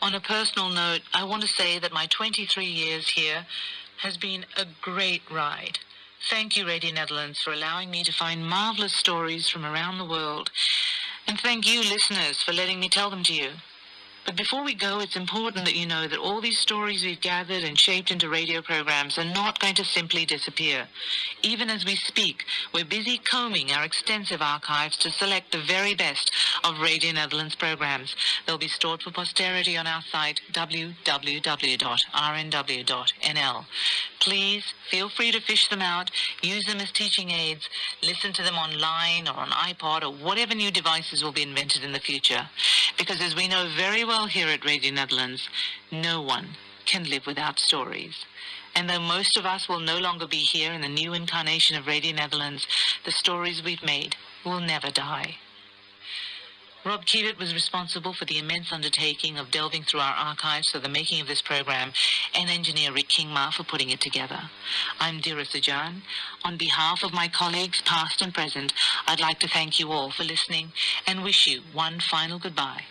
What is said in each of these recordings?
On a personal note, I want to say that my 23 years here has been a great ride. Thank you, Radio Netherlands, for allowing me to find marvelous stories from around the world. And thank you, listeners, for letting me tell them to you. But before we go, it's important that you know that all these stories we've gathered and shaped into radio programs are not going to simply disappear. Even as we speak, we're busy combing our extensive archives to select the very best of Radio Netherlands programs. They'll be stored for posterity on our site, www.rnw.nl. Please feel free to fish them out, use them as teaching aids, listen to them online or on iPod or whatever new devices will be invented in the future. Because as we know very well here at Radio Netherlands, no one can live without stories. And though most of us will no longer be here in the new incarnation of Radio Netherlands, the stories we've made will never die. Rob Keevet was responsible for the immense undertaking of delving through our archives for the making of this program, and engineer Rick Kingma for putting it together. I'm Dira Sajan. On behalf of my colleagues, past and present, I'd like to thank you all for listening and wish you one final goodbye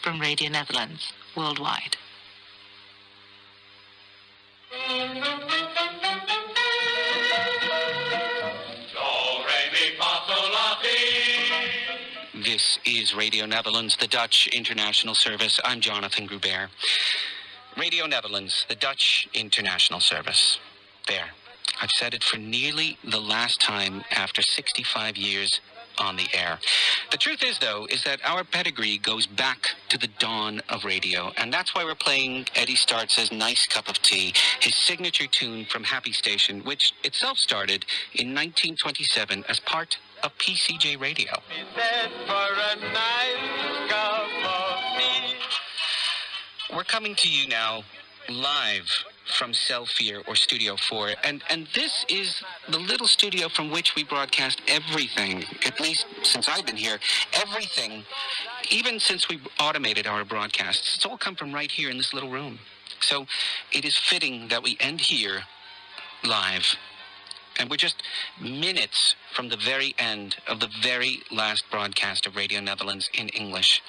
from Radio Netherlands worldwide. This is Radio Netherlands, the Dutch International Service. I'm Jonathan Gruber. Radio Netherlands, the Dutch International Service. There. I've said it for nearly the last time after 65 years on the air. The truth is, though, is that our pedigree goes back to the dawn of radio, and that's why we're playing Eddie Startz's Nice Cup of Tea, his signature tune from Happy Station, which itself started in 1927 as part of PCJ Radio. He said for a nice cup of tea. We're coming to you now live from Selfear or Studio 4, and this is the little studio from which we broadcast everything, at least since I've been here, everything, even since we automated our broadcasts. It's all come from right here in this little room. So it is fitting that we end here live. And we're just minutes from the very end of the very last broadcast of Radio Netherlands in English.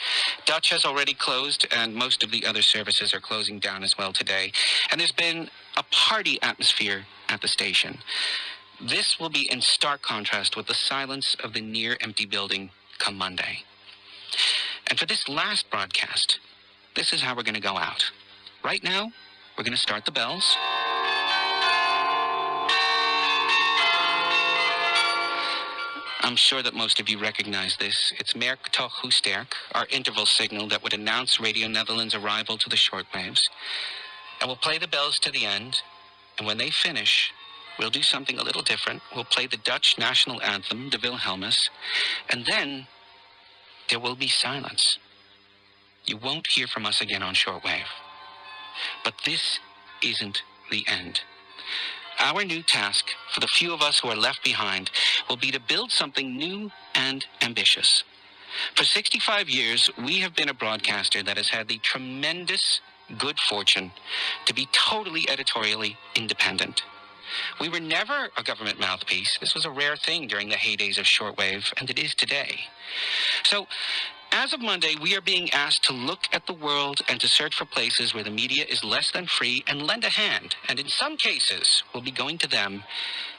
Dutch has already closed, and most of the other services are closing down as well today. And there's been a party atmosphere at the station. This will be in stark contrast with the silence of the near-empty building come Monday. And for this last broadcast, this is how we're going to go out. Right now, we're going to start the bells. I'm sure that most of you recognize this. It's Merk toch hoe sterk, our interval signal that would announce Radio Netherlands' arrival to the shortwaves. And we'll play the bells to the end, and when they finish, we'll do something a little different. We'll play the Dutch national anthem, De Wilhelmus, and then there will be silence. You won't hear from us again on shortwave. But this isn't the end. Our new task, for the few of us who are left behind, will be to build something new and ambitious. For 65 years, we have been a broadcaster that has had the tremendous good fortune to be totally editorially independent. We were never a government mouthpiece. This was a rare thing during the heydays of shortwave, and it is today. So, as of Monday, we are being asked to look at the world and to search for places where the media is less than free and lend a hand. And in some cases, we'll be going to them.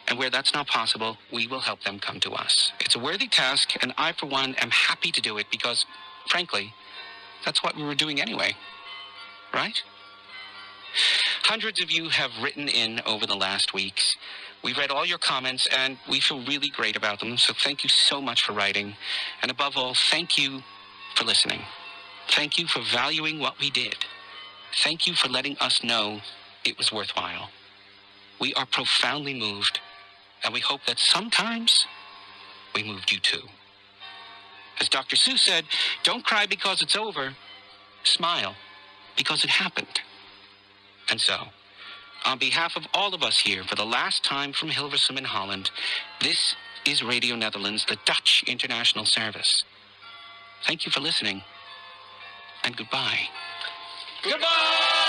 And where that's not possible, we will help them come to us. It's a worthy task, and I, for one, am happy to do it because, frankly, that's what we were doing anyway. Right? Hundreds of you have written in over the last weeks. We've read all your comments, and we feel really great about them. So thank you so much for writing. And above all, thank you for listening. Thank you for valuing what we did. Thank you for letting us know it was worthwhile. We are profoundly moved, and we hope that sometimes we moved you too. As Dr. Seuss said, don't cry because it's over. Smile because it happened. And so, on behalf of all of us here for the last time from Hilversum in Holland, this is Radio Netherlands, the Dutch International Service. Thank you for listening, and goodbye. Goodbye!